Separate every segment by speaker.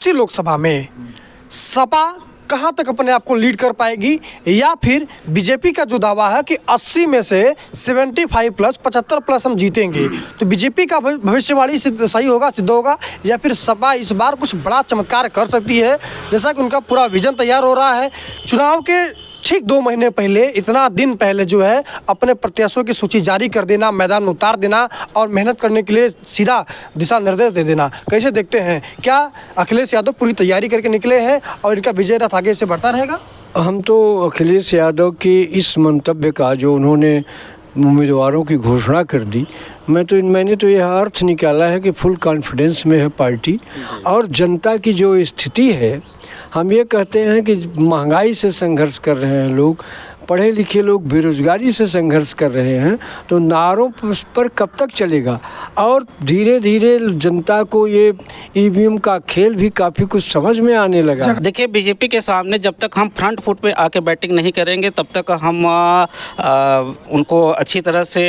Speaker 1: 80 लोकसभा में सपा कहां तक अपने आप को लीड कर पाएगी, या फिर बीजेपी का जो दावा है कि 80 में से 75 प्लस 75 प्लस हम जीतेंगे, तो बीजेपी का भविष्यवाणी सही होगा, सिद्ध होगा, या फिर सपा इस बार कुछ बड़ा चमत्कार कर सकती है, जैसा कि उनका पूरा विजन तैयार हो रहा है। चुनाव के ठीक 2 महीने पहले, इतना दिन पहले जो है अपने प्रत्याशियों की सूची जारी कर देना, मैदान में उतार देना और मेहनत करने के लिए सीधा दिशा निर्देश दे देना, कैसे देखते हैं? क्या अखिलेश यादव पूरी तैयारी करके निकले हैं और इनका विजय रथ आगे से बढ़ता रहेगा?
Speaker 2: हम तो अखिलेश यादव के इस मंतव्य का, जो उन्होंने उम्मीदवारों की घोषणा कर दी, मैंने तो यह अर्थ निकाला है कि फुल कॉन्फिडेंस में है पार्टी। और जनता की जो स्थिति है, हम ये कहते हैं कि महंगाई से संघर्ष कर रहे हैं लोग, पढ़े लिखे लोग बेरोजगारी से संघर्ष कर रहे हैं, तो नारों पर कब तक चलेगा? और धीरे धीरे जनता को ये ईवीएम का खेल भी काफ़ी कुछ समझ में आने लगा।
Speaker 3: देखिए, बीजेपी के सामने जब तक हम फ्रंट फुट पे आके बैटिंग नहीं करेंगे, तब तक हम उनको अच्छी तरह से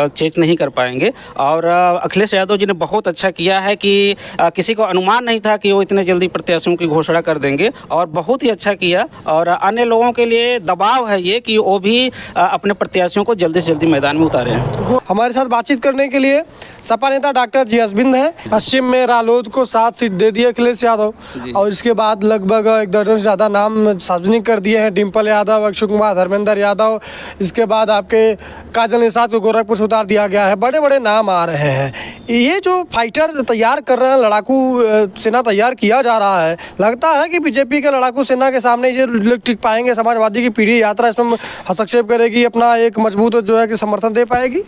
Speaker 3: चेज नहीं कर पाएंगे। और अखिलेश यादव जी ने बहुत अच्छा किया है कि किसी को अनुमान नहीं था कि वो इतने जल्दी प्रत्याशियों की घोषणा कर देंगे, और बहुत ही अच्छा किया। और अन्य लोगों के लिए दबाव है ये कि वो भी अपने प्रत्याशियों को जल्दी से जल्दी मैदान में उतारे हैं।
Speaker 1: हमारे साथ बातचीत करने के लिए सपा नेता डॉक्टर जी अरविंद हैं। पश्चिम में रालोद को 7 सीट दे दी अखिलेश यादव, और इसके बाद लगभग 1 दर्जन से ज़्यादा नाम सार्वजनिक कर दिए हैं। डिम्पल यादव, अक्षय कुमार, धर्मेंद्र यादव, इसके बाद आपके काजल निषाद को गोरखपुर से उतार दिया गया है। बड़े बड़े नाम आ रहे हैं। ये जो फाइटर तैयार कर रहे हैं, लड़ाकू सेना तैयार किया जा रहा है, लगता है कि बीजेपी के लड़ाकू सेना के सामने ये टिक पाएंगे? समाजवादी की पीढ़ी यात्रा इसमें हस्तक्षेप करेगी, अपना एक मजबूत जो है कि समर्थन दे पाएगी?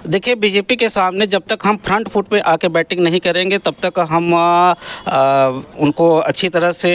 Speaker 3: देखिए, बीजेपी के सामने जब तक हम फ्रंट फुट पे आके बैटिंग नहीं करेंगे, तब तक हम उनको अच्छी तरह से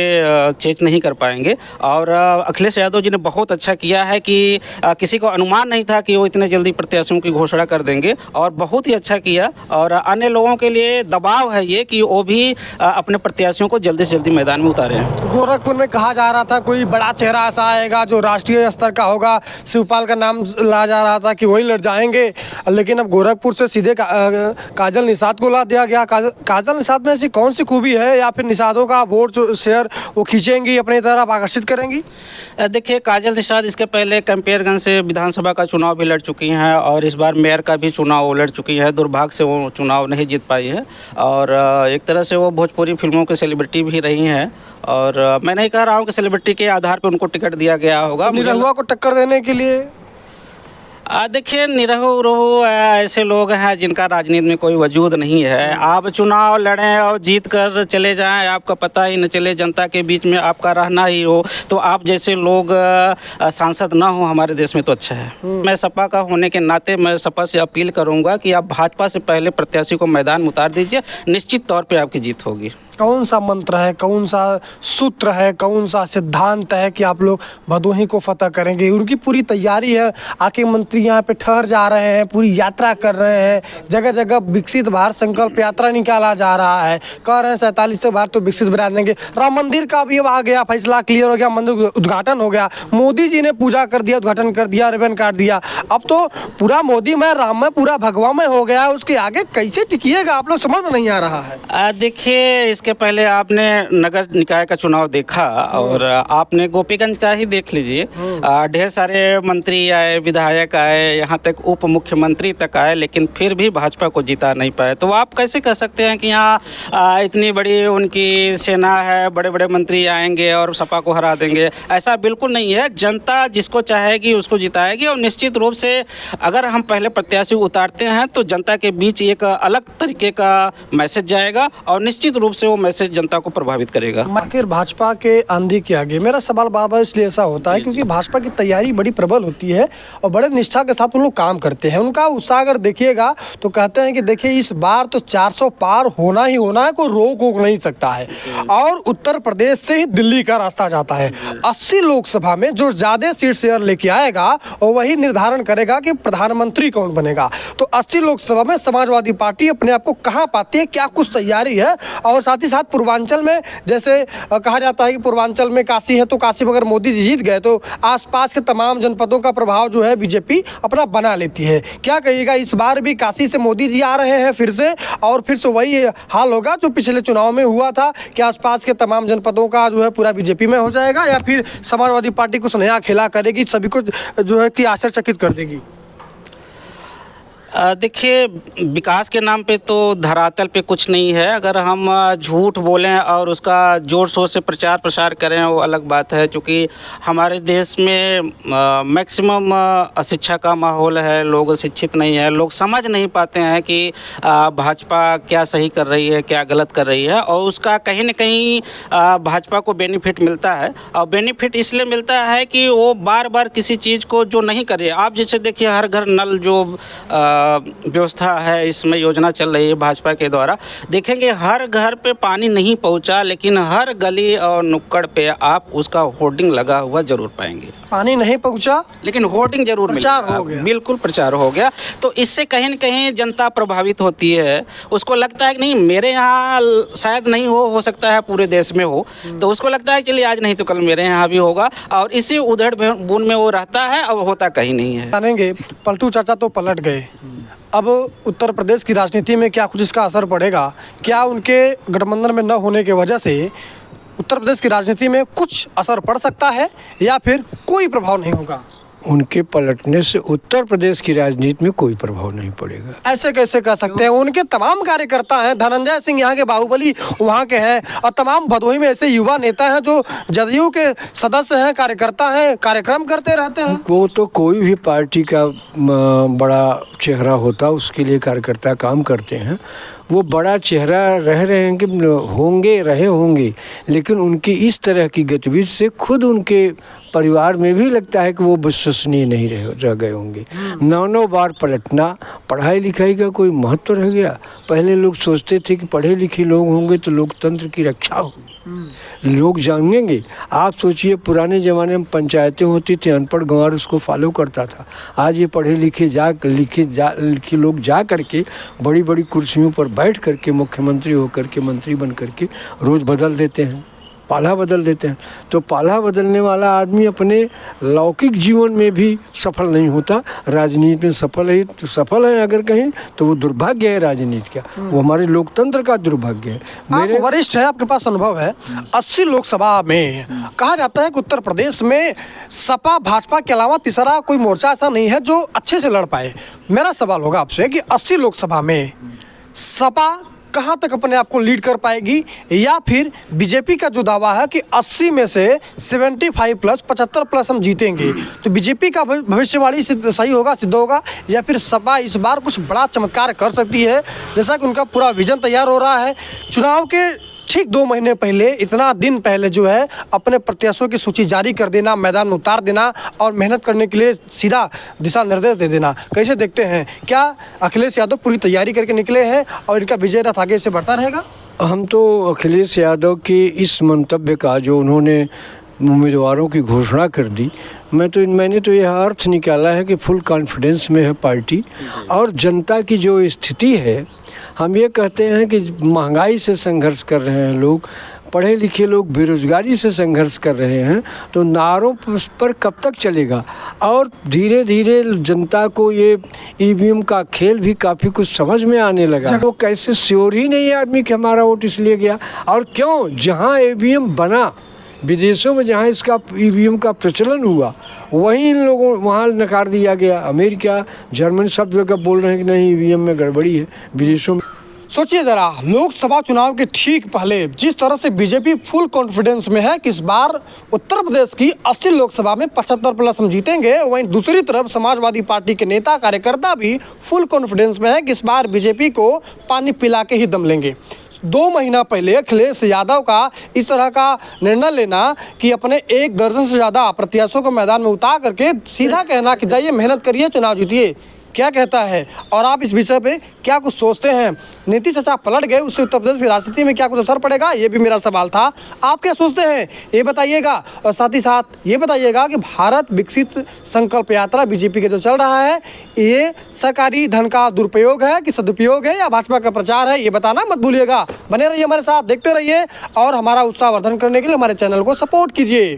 Speaker 3: चेज नहीं कर पाएंगे। और अखिलेश यादव जी ने बहुत अच्छा किया है कि किसी को अनुमान नहीं था कि वो इतने जल्दी प्रत्याशियों की घोषणा कर देंगे, और बहुत ही अच्छा किया। और अन्य लोगों के लिए दबाव है ये कि वो भी अपने प्रत्याशियों को जल्दी से जल्दी मैदान में उतारे हैं।
Speaker 1: गोरखपुर में कहा जा रहा था कोई बड़ा चेहरा ऐसा आएगा जो राष्ट्रीय स्तर का होगा, शिवपाल का नाम ला जा रहा था कि वही लड़ जाएंगे, लेकिन अब गोरखपुर से सीधे काजल निषाद को ला दिया गया। काजल निषाद में ऐसी कौन सी खूबी है, या फिर निषादों का वोट शेयर वो खींचेंगी, अपनी तरफ आकर्षित करेंगी?
Speaker 3: देखिए, काजल निषाद इसके पहले कंपेयरगंज से विधानसभा का चुनाव भी लड़ चुकी हैं, और इस बार मेयर का भी चुनाव वो लड़ चुकी है। दुर्भाग्य से वो चुनाव नहीं जीत पाई है, और एक तरह से वो भोजपुरी फिल्मों की सेलिब्रिटी भी रही हैं। और मैं नहीं कह रहा हूँ कि सेलिब्रिटी के आधार पर उनको टिकट दिया गया होगा।
Speaker 1: निरहुआ को टक्कर देने के लिए
Speaker 3: देखिए, निरहु ऐसे लोग हैं जिनका राजनीति में कोई वजूद नहीं है। आप चुनाव लड़ें और जीत कर चले जाएं, आपका पता ही न चले, जनता के बीच में आपका रहना ही हो, तो आप जैसे लोग सांसद ना हो हमारे देश में तो अच्छा है। मैं सपा का होने के नाते मैं सपा से अपील करूंगा कि आप भाजपा से पहले प्रत्याशी को मैदान में उतार दीजिए, निश्चित तौर पे आपकी जीत होगी।
Speaker 1: कौन सा मंत्र है, कौन सा सूत्र है, कौन सा सिद्धांत है कि आप लोग भदोही को फतह करेंगे? उनकी पूरी तैयारी है, आके मंत्री यहाँ पे ठहर जा रहे हैं, पूरी यात्रा कर रहे हैं, जगह जगह विकसित भारत संकल्प यात्रा निकाला जा रहा है, कह रहे हैं 47 से बार तो विकसित बना देंगे। राम मंदिर का भी अब आ गया, फैसला क्लियर हो गया, मंदिर उद्घाटन हो गया, मोदी जी ने पूजा कर दिया, उद्घाटन कर दिया, रिबन काट दिया। अब तो पूरा मोदी में, राम में, पूरा भगवा में हो गया। उसके आगे कैसे टिकिएगा आप लोग, समझ में नहीं आ रहा है।
Speaker 3: देखिए, इसके पहले आपने नगर निकाय का चुनाव देखा, और आपने गोपीगंज का ही देख लीजिए। ढेर सारे मंत्री आए, विधायक आए, यहाँ तक उप मुख्यमंत्री तक आए, लेकिन फिर भी भाजपा को जिता नहीं पाए। तो आप कैसे कह सकते हैं कि यहाँ इतनी बड़ी उनकी सेना है, बड़े बड़े मंत्री आएंगे और सपा को हरा देंगे? ऐसा बिल्कुल नहीं है। जनता जिसको चाहेगी उसको जिताएगी, और निश्चित रूप से अगर हम पहले प्रत्याशी उतारते हैं तो जनता के बीच एक अलग तरीके का मैसेज जाएगा, और निश्चित रूप से वो मैसेज जनता को प्रभावित करेगा।
Speaker 1: आखिर भाजपा के आंधी के आगे मेरा सवाल बार-बार इसलिए ऐसा होता है क्योंकि भाजपा की तैयारी बड़ी प्रबल होती है और बड़े निष्ठा के साथ वो लोग काम करते हैं। उनका उत्साह अगर देखिएगा तो कहते हैं कि देखिए इस बार तो 400 पार होना ही होना है, कोई रोक नहीं सकता है। और उत्तर प्रदेश से ही दिल्ली का रास्ता जाता है। 80 लोकसभा में जो ज्यादा सीट शेयर लेके आएगा और वही निर्धारण करेगा कि प्रधानमंत्री कौन बनेगा। तो 80 लोकसभा में समाजवादी पार्टी अपने आप को कहाँ पाती है, क्या कुछ तैयारी है, और साथ साथ ही साथ पूर्वांचल में जैसे कहा जाता है कि पूर्वांचल में काशी है, तो काशी में अगर मोदी जी जीत गए तो आसपास के तमाम जनपदों का प्रभाव जो है बीजेपी अपना बना लेती है। क्या कहिएगा, इस बार भी काशी से मोदी जी आ रहे हैं फिर से, और फिर से वही हाल होगा जो पिछले चुनाव में हुआ था कि आसपास के तमाम जनपदों का जो है पूरा बीजेपी में हो जाएगा, या फिर समाजवादी पार्टी कुछ नया खेला करेगी, सभी को जो है कि आश्चर्यचकित कर देगी?
Speaker 3: देखिए, विकास के नाम पे तो धरातल पे कुछ नहीं है। अगर हम झूठ बोलें और उसका ज़ोर शोर से प्रचार प्रसार करें वो अलग बात है, क्योंकि हमारे देश में मैक्सिमम अशिक्षा का माहौल है, लोग शिक्षित नहीं है, लोग समझ नहीं पाते हैं कि भाजपा क्या सही कर रही है, क्या गलत कर रही है, और उसका कहीं न कहीं भाजपा को बेनिफिट मिलता है। और बेनिफिट इसलिए मिलता है कि वो बार बार किसी चीज़ को जो नहीं कर रही है, आप जैसे देखिए हर घर नल जो व्यवस्था है, इसमें योजना चल रही है भाजपा के द्वारा, देखेंगे हर घर पे पानी नहीं पहुंचा, लेकिन हर गली और नुक्कड़ पे आप उसका होर्डिंग लगा हुआ जरूर पाएंगे।
Speaker 1: पानी नहीं पहुंचा
Speaker 3: लेकिन होर्डिंग जरूर
Speaker 1: प्रचार हो गया।
Speaker 3: बिल्कुल प्रचार हो गया। तो इससे कहीं न कहीं जनता प्रभावित होती है, उसको लगता है कि नहीं मेरे यहाँ शायद नहीं हो सकता है पूरे देश में हो, तो उसको लगता है चलिए आज नहीं तो कल मेरे यहाँ भी होगा, और इसी उधड़ बुन में वो रहता है, अब होता कहीं नहीं है।
Speaker 1: जानेंगे, पलटू चाचा तो पलट गए, अब उत्तर प्रदेश की राजनीति में क्या कुछ इसका असर पड़ेगा? क्या उनके गठबंधन में न होने की वजह से उत्तर प्रदेश की राजनीति में कुछ असर पड़ सकता है, या फिर कोई प्रभाव नहीं होगा?
Speaker 2: उनके पलटने से उत्तर प्रदेश की राजनीति में कोई प्रभाव नहीं पड़ेगा।
Speaker 1: ऐसे कैसे कह सकते हैं? उनके तमाम कार्यकर्ता हैं, धनंजय सिंह यहाँ के बाहुबली वहाँ के हैं, और तमाम भदोही में ऐसे युवा नेता हैं जो जदयू के सदस्य हैं, कार्यकर्ता हैं, कार्यक्रम करते रहते हैं।
Speaker 2: वो तो कोई भी पार्टी का बड़ा चेहरा होता, उसके लिए कार्यकर्ता काम करते हैं। वो बड़ा चेहरा रह रहे हैं कि रहे होंगे, लेकिन उनकी इस तरह की गतिविधि से खुद उनके परिवार में भी लगता है कि वो विश्वसनीय नहीं रह गए होंगे। 9 बार पलटना, पढ़ाई लिखाई का कोई महत्व रह गया? पहले लोग सोचते थे कि पढ़े लिखे लोग होंगे तो लोकतंत्र की रक्षा होगी, लोग जानेंगे। आप सोचिए पुराने ज़माने में पंचायतें होती थी, अनपढ़ गंवार उसको फॉलो करता था। आज ये पढ़े लिखे लोग जा करके बड़ी बड़ी कुर्सियों पर बैठ करके मुख्यमंत्री होकर के, मंत्री बन करके रोज़ बदल देते हैं, पाला बदल देते हैं। तो पाला बदलने वाला आदमी अपने लौकिक जीवन में भी सफल नहीं होता, राजनीति में सफल है अगर कहें तो वो दुर्भाग्य है राजनीति का, वो हमारे लोकतंत्र का दुर्भाग्य है।
Speaker 1: मेरे वरिष्ठ है, आपके पास अनुभव है। 80 लोकसभा में कहा जाता है कि उत्तर प्रदेश में सपा भाजपा के अलावा तीसरा कोई मोर्चा ऐसा नहीं है जो अच्छे से लड़ पाए। मेरा सवाल होगा आपसे कि 80 लोकसभा में सपा कहाँ तक अपने आप को लीड कर पाएगी, या फिर बीजेपी का जो दावा है कि 80 में से 75 प्लस 75 प्लस हम जीतेंगे, तो बीजेपी का भविष्यवाणी सही होगा, सिद्ध होगा, या फिर सपा इस बार कुछ बड़ा चमत्कार कर सकती है? जैसा कि उनका पूरा विजन तैयार हो रहा है, चुनाव के ठीक 2 महीने पहले, इतना दिन पहले जो है अपने प्रत्याशियों की सूची जारी कर देना, मैदान में उतार देना और मेहनत करने के लिए सीधा दिशा निर्देश दे देना। कैसे देखते हैं, क्या अखिलेश यादव पूरी तैयारी करके निकले हैं और इनका विजय रथ आगे से बढ़ता रहेगा?
Speaker 2: हम तो अखिलेश यादव के इस मंतव्य का, जो उन्होंने उम्मीदवारों की घोषणा कर दी, मैंने तो यह अर्थ निकाला है कि फुल कॉन्फिडेंस में है पार्टी, और जनता की जो स्थिति है, हम ये कहते हैं कि महंगाई से संघर्ष कर रहे हैं लोग, पढ़े लिखे लोग बेरोजगारी से संघर्ष कर रहे हैं, तो नारों पर कब तक चलेगा? और धीरे धीरे जनता को ये ईवीएम का खेल भी काफ़ी कुछ समझ में आने लगा। वो कैसे श्योर ही नहीं है आदमी कि हमारा वोट इसलिए गया, और क्यों? जहाँ ईवीएम बना, विदेशों में जहाँ इसका ईवीएम का प्रचलन हुआ, वहीं इन लोगों वहाँ नकार दिया गया। अमेरिका, जर्मनी सब जगह बोल रहे हैं कि नहीं ईवीएम में गड़बड़ी है विदेशों में।
Speaker 1: सोचिए ज़रा, लोकसभा चुनाव के ठीक पहले जिस तरह से बीजेपी फुल कॉन्फिडेंस में है कि इस बार उत्तर प्रदेश की 80 लोकसभा में 75 प्लस हम जीतेंगे, वहीं दूसरी तरफ समाजवादी पार्टी के नेता कार्यकर्ता भी फुल कॉन्फिडेंस में है कि इस बार बीजेपी को पानी पिला के ही दम लेंगे। 2 महीना पहले अखिलेश यादव का इस तरह का निर्णय लेना कि अपने 1 दर्जन से ज़्यादा प्रत्याशियों को मैदान में उतार करके सीधा कहना कि जाइए मेहनत करिए, चुनाव जीतिए, क्या कहता है और आप इस विषय पे क्या कुछ सोचते हैं। नीतीश चाचा पलट गए, उससे उत्तर प्रदेश की राजनीति में क्या कुछ असर पड़ेगा, ये भी मेरा सवाल था। आप क्या सोचते हैं ये बताइएगा। और साथ ही साथ ये बताइएगा कि भारत विकसित संकल्प यात्रा बीजेपी के जो चल रहा है, ये सरकारी धन का दुरुपयोग है कि सदुपयोग है या भाजपा का प्रचार है, ये बताना मत भूलिएगा। बने रहिए हमारे साथ, देखते रहिए और हमारा उत्साहवर्धन करने के लिए हमारे चैनल को सपोर्ट कीजिए।